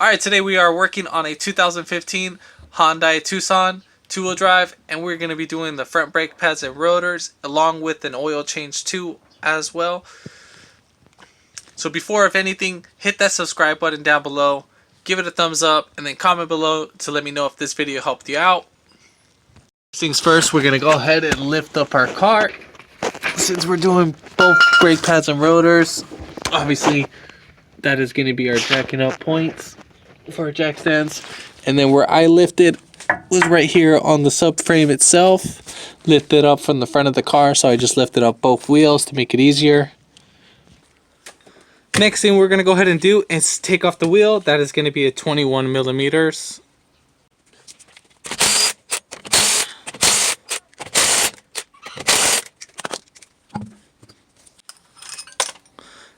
Alright, today we are working on a 2015 Hyundai Tucson two-wheel drive, and we're going to be doing the front brake pads and rotors along with an oil change too as well. So before, if anything, hit that subscribe button down below, give it a thumbs up, and then comment below to let me know if this video helped you out. First things first, we're going to go ahead and lift up our car. Since we're doing both brake pads and rotors, obviously that is going to be our jacking up points for our jack stands. And then where I lifted was right here on the subframe itself. Lifted up from the front of the car, so I just lifted up both wheels to make it easier. Next thing we're going to go ahead and do is take off the wheel. That is going to be a 21 millimeters.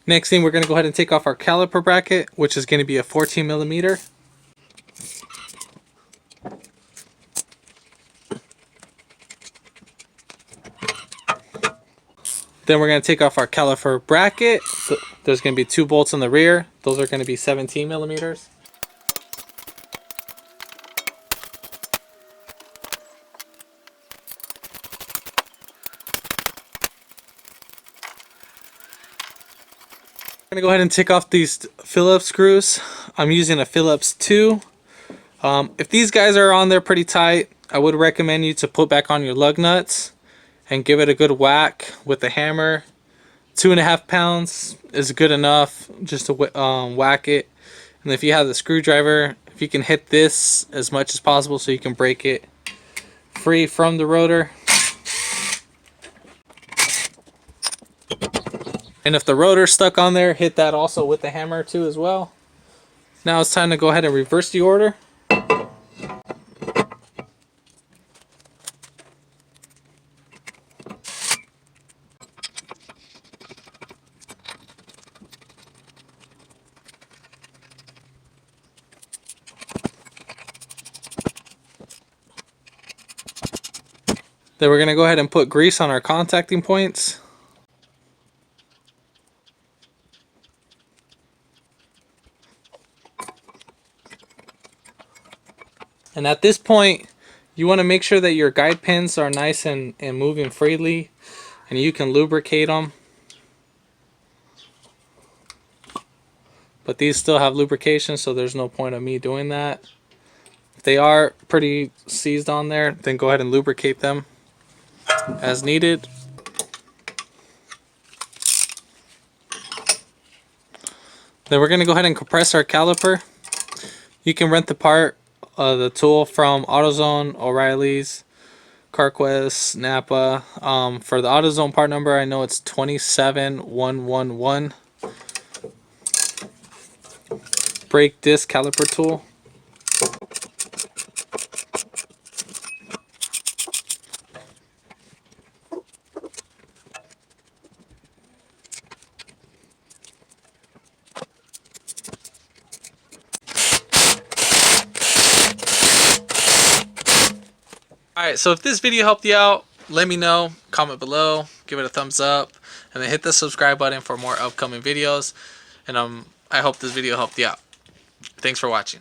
Next thing, we're going to go ahead and take off our caliper bracket, which is going to be a 14 millimeter. Then we're going to take off our caliper bracket. So there's going to be 2 bolts in the rear. Those are going to be 17 millimeters. I'm going to go ahead and take off these Phillips screws. I'm using a Phillips 2. If these guys are on there pretty tight, I would recommend you to put back on your lug nuts and give it a good whack with a hammer. 2.5 pounds is good enough just to whack it. And if you have the screwdriver, if you can hit this as much as possible so you can break it free from the rotor. And if the rotor's stuck on there, hit that also with the hammer too as well. Now it's time to go ahead and reverse the order. Then we're going to go ahead and put grease on our contacting points. And at this point, you want to make sure that your guide pins are nice and moving freely, and you can lubricate them. But these still have lubrication, so there's no point of me doing that. If they are pretty seized on there, then go ahead and lubricate them as needed. Then we're going to go ahead and compress our caliper. You can rent the part, the tool from AutoZone, O'Reilly's, CarQuest, Napa. For the AutoZone part number, I know it's 27111. Brake disc caliper tool. Alright, so if this video helped you out, let me know, comment below, give it a thumbs up, and then hit the subscribe button for more upcoming videos. And I hope this video helped you out. Thanks for watching.